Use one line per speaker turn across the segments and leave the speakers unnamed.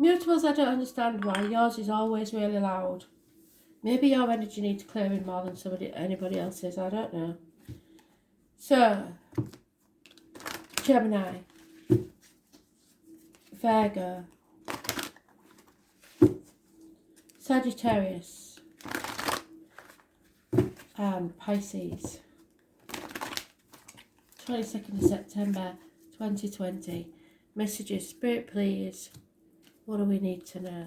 Mutables, I don't understand why. Yours is always really loud. Maybe your energy needs clearing more than anybody else's. I don't know. So, Gemini, Virgo, Sagittarius, and Pisces. 22nd of September 2020. Messages, Spirit please. What do we need to know?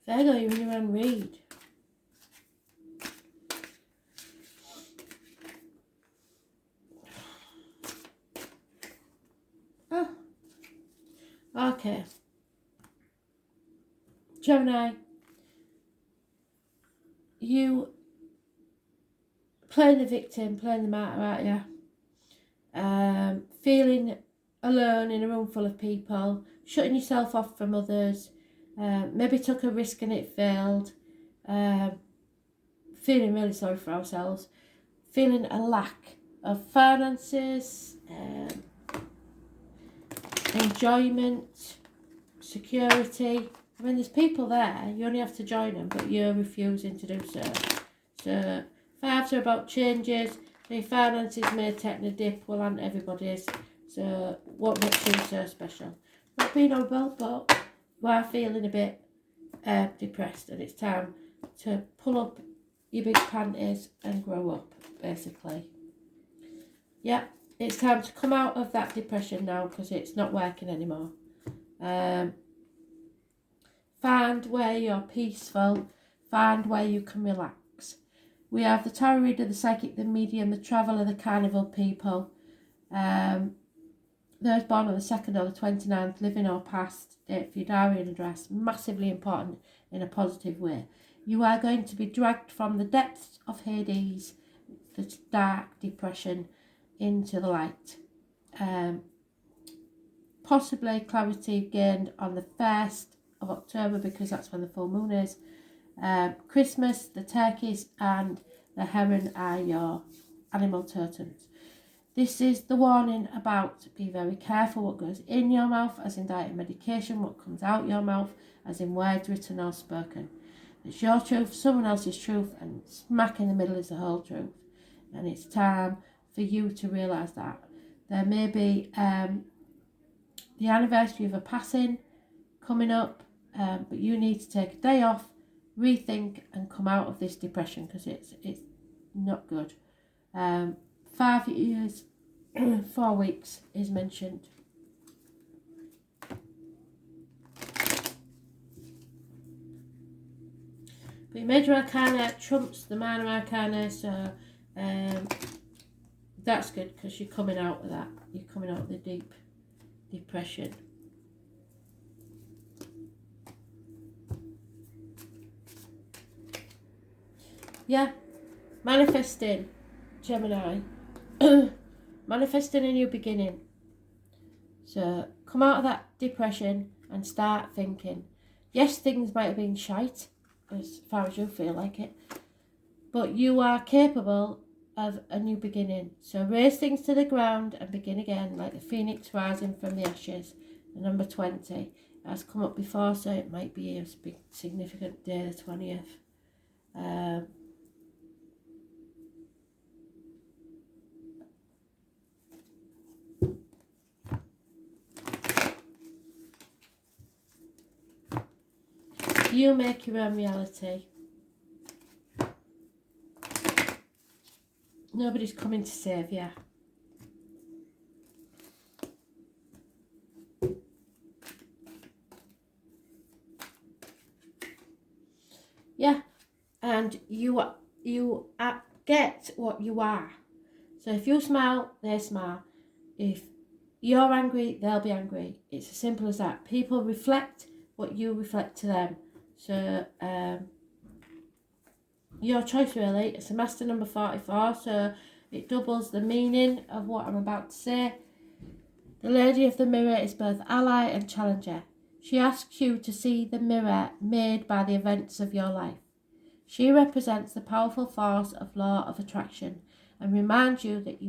Virgo, you're in your own read. Oh. Okay. Gemini, you playing the victim, playing the martyr, aren't you? Feeling alone in a room full of people, shutting yourself off from others, maybe took a risk and it failed, feeling really sorry for ourselves, feeling a lack of finances, enjoyment, security. I mean, there's people there, you only have to join them, but you're refusing to do so. So, vibes are about changes. The finances may take a dip, well, and everybody's. So, what makes you so special? Not being horrible, but you are feeling a bit depressed, and it's time to pull up your big panties and grow up, basically. Yeah, it's time to come out of that depression now, because it's not working anymore. Find where you're peaceful, find where you can relax. We have the tarot reader, the psychic, the medium, the traveller, the carnival people. Those born on the 2nd or the 29th, living or past, date for your diary and address, massively important in a positive way. You are going to be dragged from the depths of Hades, the dark depression, into the light. Possibly clarity gained on the 1st of October, because that's when the full moon is. Christmas, the turkeys and the heron are your animal totems. This is the warning about be very careful what goes in your mouth, as in diet and medication, what comes out your mouth, as in words written or spoken. It's your truth, someone else's truth, and smack in the middle is the whole truth. And it's time for you to realise that. There may be the anniversary of a passing coming up, but you need to take a day off, rethink, and come out of this depression, because it's not good. 5 years, 4 weeks is mentioned. But your major arcana trumps the minor arcana, so that's good, because you're coming out of that. You're coming out of the deep depression. Yeah, manifesting, Gemini. Manifesting a new beginning. So come out of that depression and start thinking. Yes, things might have been shite, as far as you feel like it, but you are capable of a new beginning. So raise things to the ground and begin again, like the phoenix rising from the ashes. The number 20 has come up before, so it might be a big significant day, the 20th. You make your own reality. Nobody's coming to save you. Yeah, and you get what you are. So if you smile, they smile. If you're angry, they'll be angry. It's as simple as that. People reflect what you reflect to them. So your choice really. It's a master number 44, so it doubles the meaning of what I'm about to say. The Lady of the Mirror is both ally and challenger. She asks you to see the mirror made by the events of your life. She represents the powerful force of law of attraction and reminds you that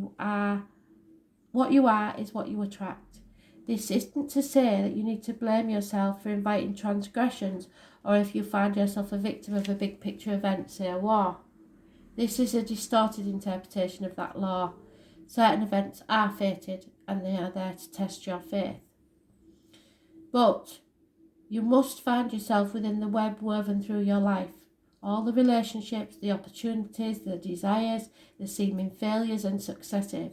what you are is what you attract. This isn't to say that you need to blame yourself for inviting transgressions or if you find yourself a victim of a big picture event, say a war. This is a distorted interpretation of that law. Certain events are fated and they are there to test your faith. But you must find yourself within the web woven through your life. All the relationships, the opportunities, the desires, the seeming failures and successes.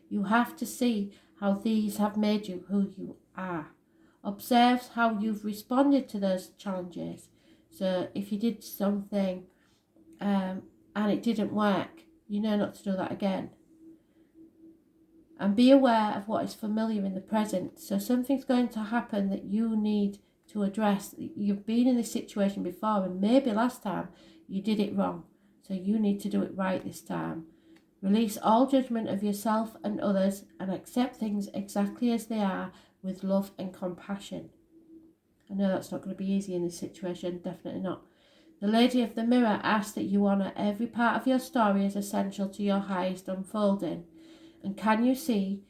You have to see how these have made you who you are. Observe how you've responded to those challenges. So if you did something and it didn't work, you know not to do that again. And be aware of what is familiar in the present. So something's going to happen that you need to address. You've been in this situation before and maybe last time you did it wrong. So you need to do it right this time. Release all judgment of yourself and others and accept things exactly as they are with love and compassion. I know that's not going to be easy in this situation, definitely not. The Lady of the Mirror asks that you honour every part of your story as essential to your highest unfolding. And can you see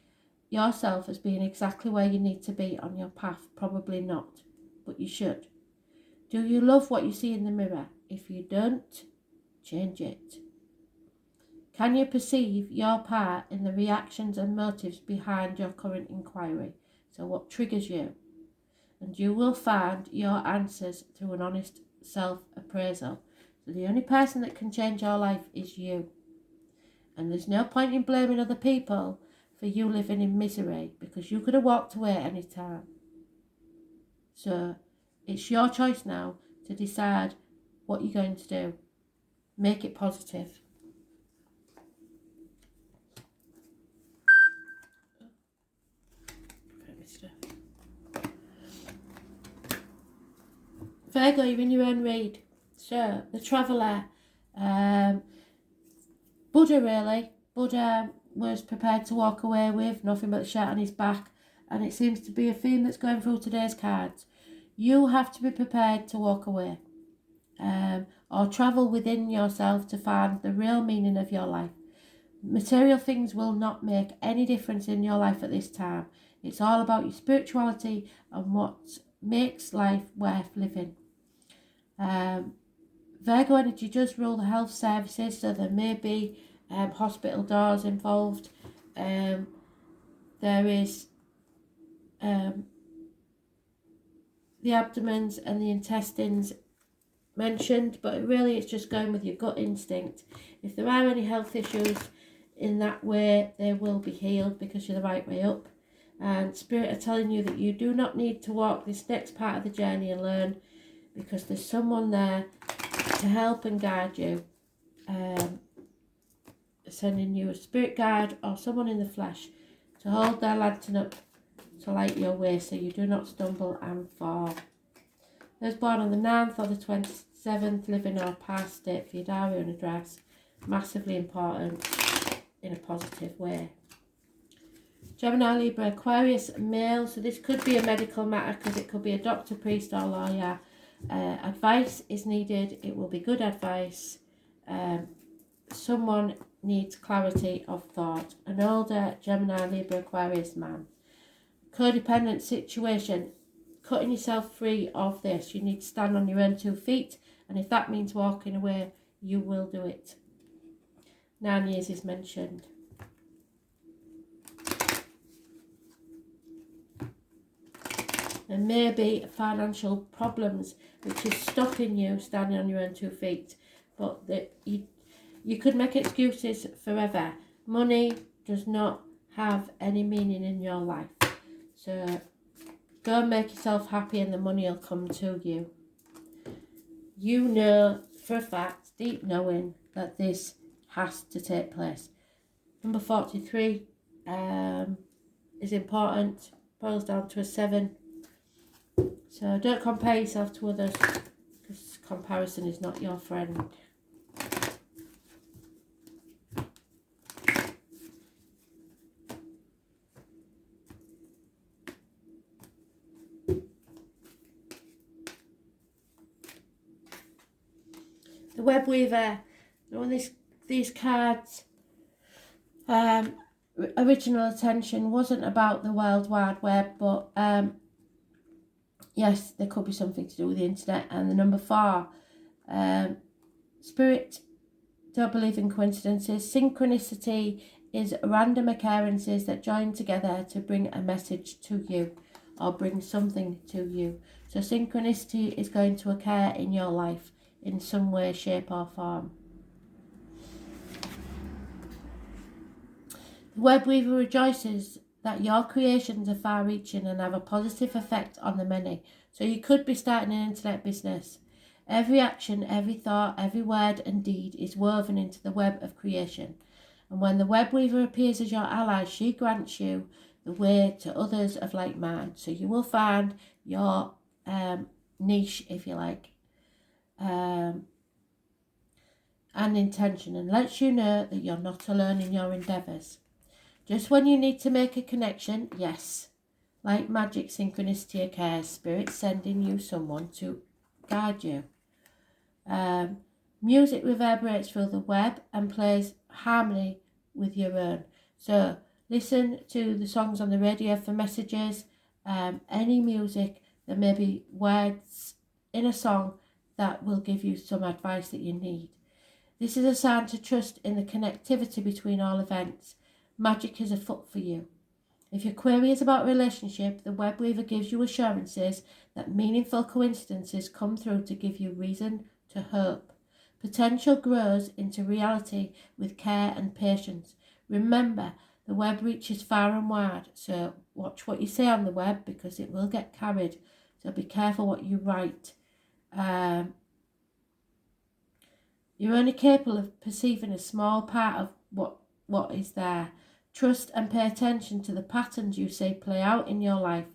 yourself as being exactly where you need to be on your path? Probably not, but you should. Do you love what you see in the mirror? If you don't, change it. Can you perceive your part in the reactions and motives behind your current inquiry? So what triggers you? And you will find your answers through an honest self-appraisal. So the only person that can change your life is you. And there's no point in blaming other people for you living in misery because you could have walked away at any time. So it's your choice now to decide what you're going to do. Make it positive. Virgo, you're in your own read. So the Traveller, Buddha really. Buddha was prepared to walk away with nothing but the shirt on his back, and it seems to be a theme that's going through today's cards. You have to be prepared to walk away or travel within yourself to find the real meaning of your life. Material things will not make any difference in your life at this time. It's all about your spirituality and what makes life worth living. Virgo energy does rule the health services, so there may be hospital doors involved. There is the abdomens and the intestines mentioned, but really it's just going with your gut instinct. If there are any health issues in that way, they will be healed because you're the right way up. And Spirit are telling you that you do not need to walk this next part of the journey alone because there's someone there to help and guide you. Sending you a spirit guide or someone in the flesh to hold their lantern up to light your way so you do not stumble and fall. Those born on the 9th or the 27th, live in or past, state for your diary and address. Massively important in a positive way. Gemini, Libra, Aquarius, male. So this could be a medical matter because it could be a doctor, priest or lawyer. Advice is needed. It will be good advice. Someone needs clarity of thought. An older Gemini, Libra, Aquarius man. Codependent situation. Cutting yourself free of this. You need to stand on your own 2 feet. And if that means walking away, you will do it. 9 years is mentioned. And maybe financial problems which is stopping you standing on your own 2 feet. But you could make excuses forever. Money does not have any meaning in your life. So go and make yourself happy and the money will come to you. You know for a fact, deep knowing, that this has to take place. Number 43 is important. Boils down to a 7. So don't compare yourself to others because comparison is not your friend. The web weaver, these cards, original attention wasn't about the World Wide Web, but yes, there could be something to do with the internet. And the number 4, Spirit don't believe in coincidences. Synchronicity is random occurrences that join together to bring a message to you or bring something to you. So synchronicity is going to occur in your life in some way, shape or form. The web weaver rejoices that your creations are far-reaching and have a positive effect on the many. So you could be starting an internet business. Every action, every thought, every word and deed is woven into the web of creation. And when the web weaver appears as your ally, she grants you the way to others of like mind. So you will find your niche, if you like, and intention, and lets you know that you're not alone in your endeavours. Just when you need to make a connection, yes, like magic, synchronicity occurs, spirit sending you someone to guide you. Music reverberates through the web and plays harmony with your own. So listen to the songs on the radio for messages, any music. There may be words in a song that will give you some advice that you need. This is a sign to trust in the connectivity between all events. Magic is afoot for you. If your query is about a relationship, the web weaver gives you assurances that meaningful coincidences come through to give you reason to hope. Potential grows into reality with care and patience. Remember, the web reaches far and wide, so watch what you say on the web because it will get carried. So be careful what you write. You're only capable of perceiving a small part of what is there. Trust and pay attention to the patterns you see play out in your life.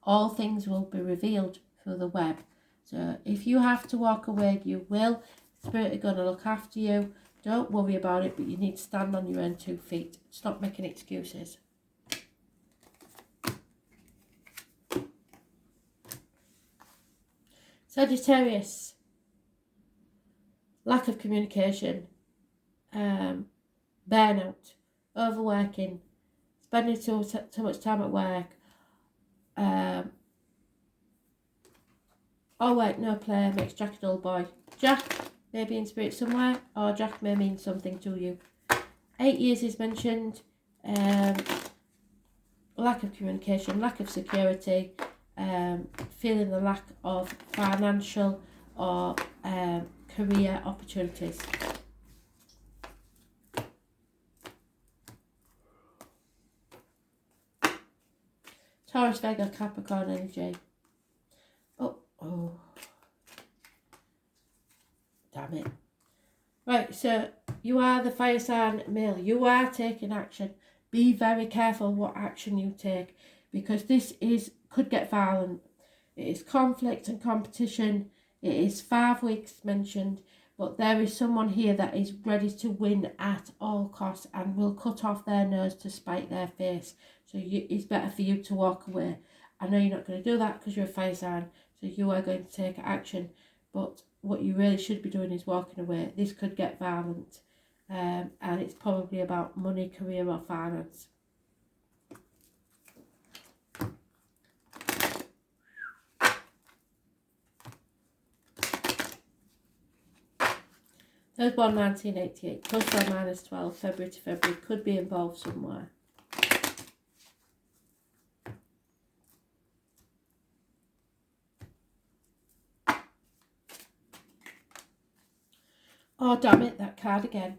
All things will be revealed through the web. So if you have to walk away, you will. Spirit are going to look after you. Don't worry about it, but you need to stand on your own 2 feet. Stop making excuses. Sagittarius. Lack of communication. Burnout. Overworking. Spending too much time at work. Oh wait, no play makes Jack a dull boy. Jack may be in spirit somewhere, or Jack may mean something to you. 8 years is mentioned. Lack of communication, lack of security, feeling the lack of financial or career opportunities. Taurus, Virgo, Capricorn energy. Oh, damn it. Right, so you are the fire sign male. You are taking action. Be very careful what action you take because this could get violent. It is conflict and competition. It is 5 weeks mentioned, but there is someone here that is ready to win at all costs and will cut off their nose to spite their face. So it's better for you to walk away. I know you're not going to do that because you're a fire sign, so you are going to take action. But what you really should be doing is walking away. This could get violent, and it's probably about money, career or finance. Those born 1988, plus or minus 12, February to February, could be involved somewhere. Oh, damn it, that card again.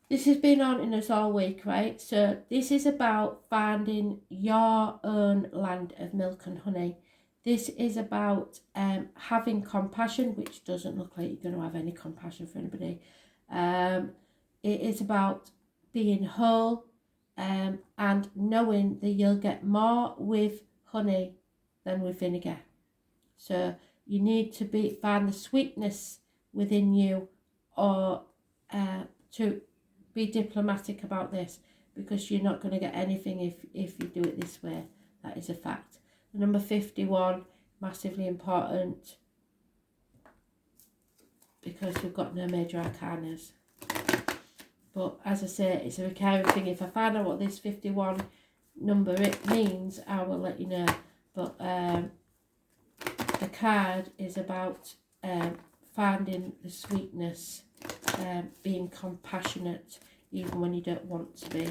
This has been haunting us all week, right? So this is about finding your own land of milk and honey. This is about having compassion, which doesn't look like you're going to have any compassion for anybody. It is about being whole and knowing that you'll get more with honey than with vinegar. So you need to find the sweetness within you, or to be diplomatic about this, because you're not going to get anything if you do it this way. That is a fact. Number 51, massively important. because we've got no major arcanas. But as I say, it's a recurring thing. If I find out what this 51 number it means, I will let you know. But the card is about finding the sweetness, being compassionate even when you don't want to be.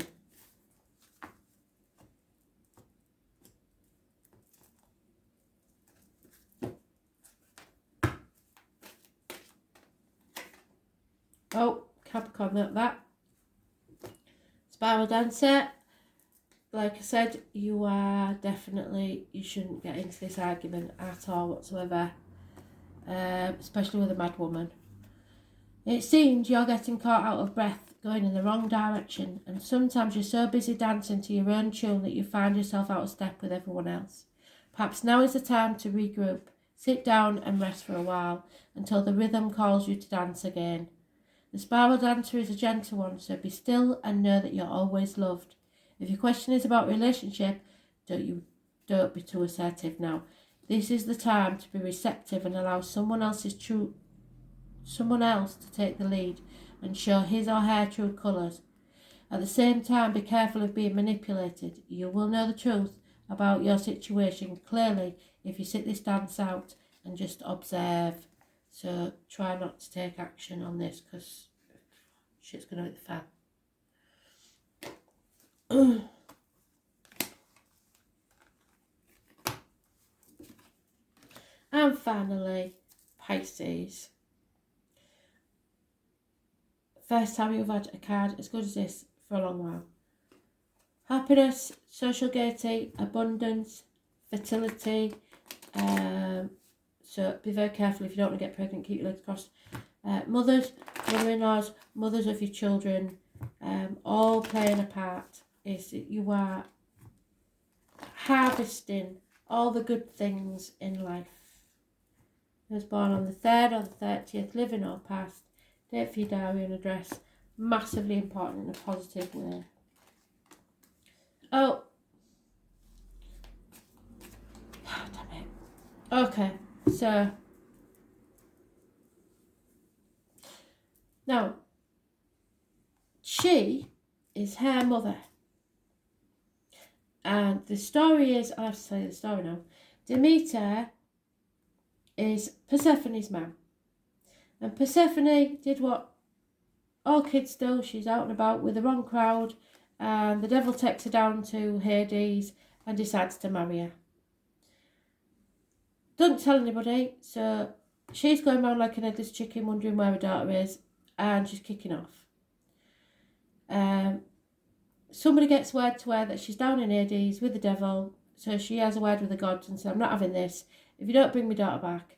Oh, Capricorn, that. Spiral Dancer. Like I said, you are definitely, you shouldn't get into this argument at all whatsoever. Especially with a mad woman. It seems you're getting caught out of breath, going in the wrong direction, and sometimes you're so busy dancing to your own tune that you find yourself out of step with everyone else. Perhaps now is the time to regroup, sit down and rest for a while, until the rhythm calls you to dance again. The Spiral Dancer is a gentle one, so be still and know that you're always loved. If your question is about relationship, don't be too assertive now. This is the time to be receptive and allow someone else to take the lead and show his or her true colours. At the same time, be careful of being manipulated. You will know the truth about your situation clearly if you sit this dance out and just observe. So try not to take action on this because shit's going to hit the fan. And finally, Pisces. First time you've had a card as good as this for a long while. Happiness, social gaiety, abundance, fertility. So be very careful if you don't want to get pregnant, keep your legs crossed. Mothers, mother-in-laws, mothers of your children, all playing a part. Is that you are harvesting all the good things in life. I was born on the 3rd or the 30th, living or past. Date for your diary and address. Massively important in a positive way. Oh. Damn it. Okay, so. Now, she is her mother. And the story is, I'll have to tell you the story now. Demeter is Persephone's mum. And Persephone did what all kids do. She's out and about with the wrong crowd. And the devil takes her down to Hades and decides to marry her. Doesn't tell anybody. So she's going around like an headless chicken wondering where her daughter is. And she's kicking off. Somebody gets word to her that she's down in Hades with the devil. So she has a word with the gods and says, I'm not having this. If you don't bring my daughter back,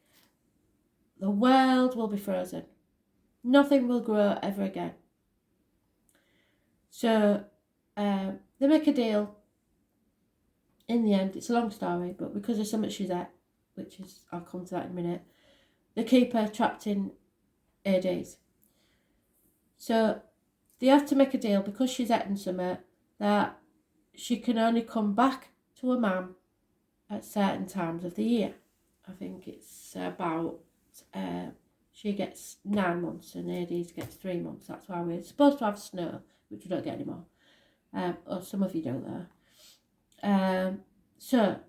the world will be frozen. Nothing will grow ever again. So they make a deal. In the end, it's a long story, but because of so much she's at, which is, I'll come to that in a minute, they keep her trapped in Hades. So they have to make a deal because she's eating something that she can only come back to her mum at certain times of the year. I think it's about, she gets 9 months and Hades gets 3 months. That's why we're supposed to have snow, which we don't get anymore. Or some of you don't though. So,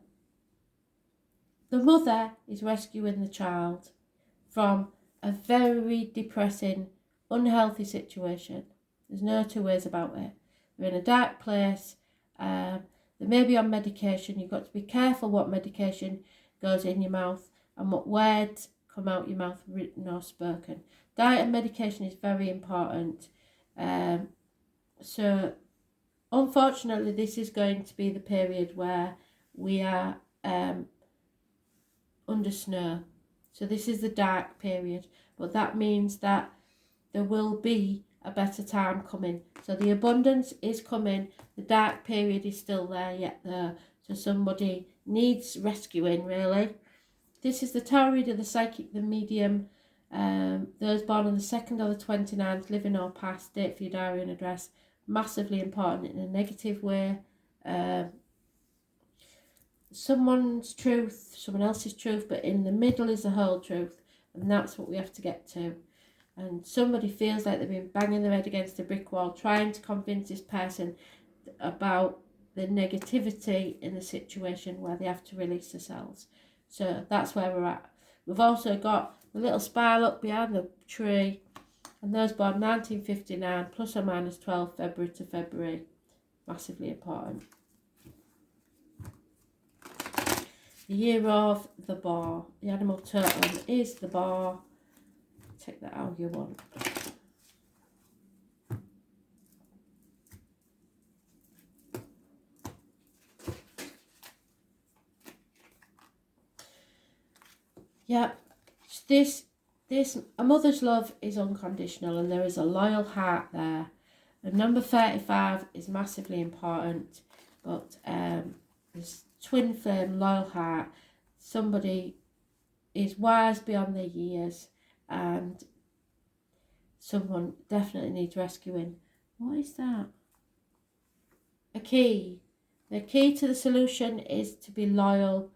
the mother is rescuing the child from a very depressing, unhealthy situation. There's no two ways about it. They're in a dark place. They may be on medication. You've got to be careful what medication goes in your mouth and what words come out your mouth, written or spoken. Diet and medication is very important. So, unfortunately, this is going to be the period where we are under snow. So this is the dark period. But that means that there will be a better time coming. So the abundance is coming. The dark period is still there yet though. So somebody needs rescuing really. This is the tarot reader, the psychic, the medium. Those born on the 2nd or the 29th, living or past, date for your diary and address. Massively important in a negative way. Someone's truth, someone else's truth, but in the middle is the whole truth. And that's what we have to get to. and somebody feels like they've been banging their head against a brick wall trying to convince this person about the negativity in the situation where they have to release themselves. So that's where we're at. We've also got the little spiral up behind the tree, and those born 1959 plus or minus 12 February to February. Massively important. The year of the bar. The animal totem is the bar. Take that out if you want. Yeah, a mother's love is unconditional, and there is a loyal heart there. And number 35 is massively important, but this twin flame, loyal heart, somebody is wise beyond their years, and someone definitely needs rescuing. What is that? A key. The key to the solution is to be loyal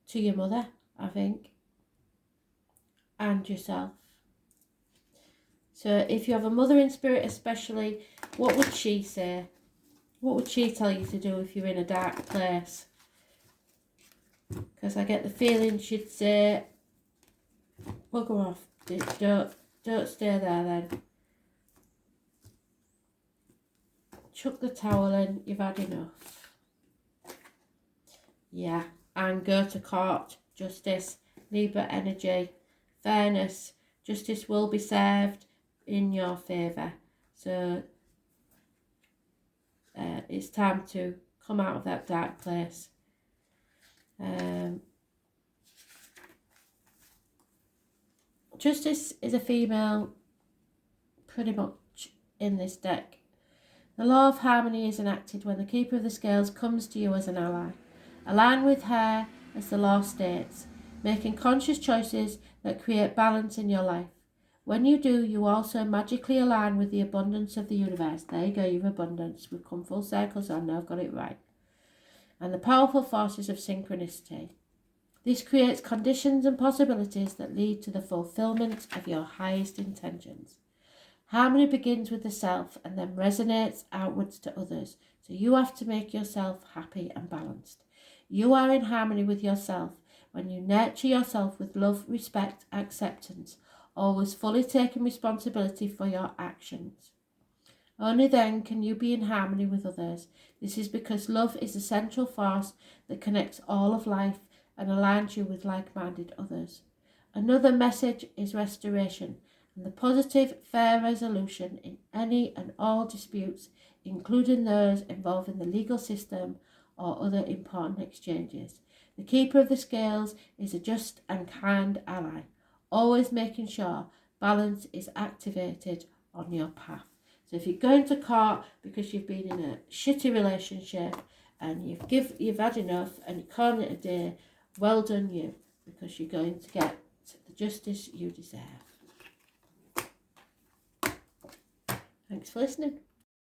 to your mother, I think, and yourself. So if you have a mother in spirit especially, what would she say? What would she tell you to do if you're in a dark place? Because I get the feeling she'd say, bugger off, don't stay there then. Chuck the towel in, you've had enough. Yeah, and go to court, justice, Libra energy, fairness, justice will be served in your favour. So it's time to come out of that dark place. Justice is a female pretty much in this deck. The law of harmony is enacted when the keeper of the scales comes to you as an ally. Align with her as the law states, making conscious choices that create balance in your life. When you do, you also magically align with the abundance of the universe. There you go, your abundance. We've come full circle, so I know I've got it right. And the powerful forces of synchronicity. This creates conditions and possibilities that lead to the fulfillment of your highest intentions. Harmony begins with the self and then resonates outwards to others. So you have to make yourself happy and balanced. You are in harmony with yourself when you nurture yourself with love, respect, acceptance, always fully taking responsibility for your actions. Only then can you be in harmony with others. This is because love is the central force that connects all of life and aligns you with like-minded others. Another message is restoration and the positive, fair resolution in any and all disputes, including those involving the legal system or other important exchanges. The keeper of the scales is a just and kind ally, always making sure balance is activated on your path. So if you're going to court because you've been in a shitty relationship and you've had enough and you're calling it a day, well done you, because you're going to get the justice you deserve. Thanks for listening.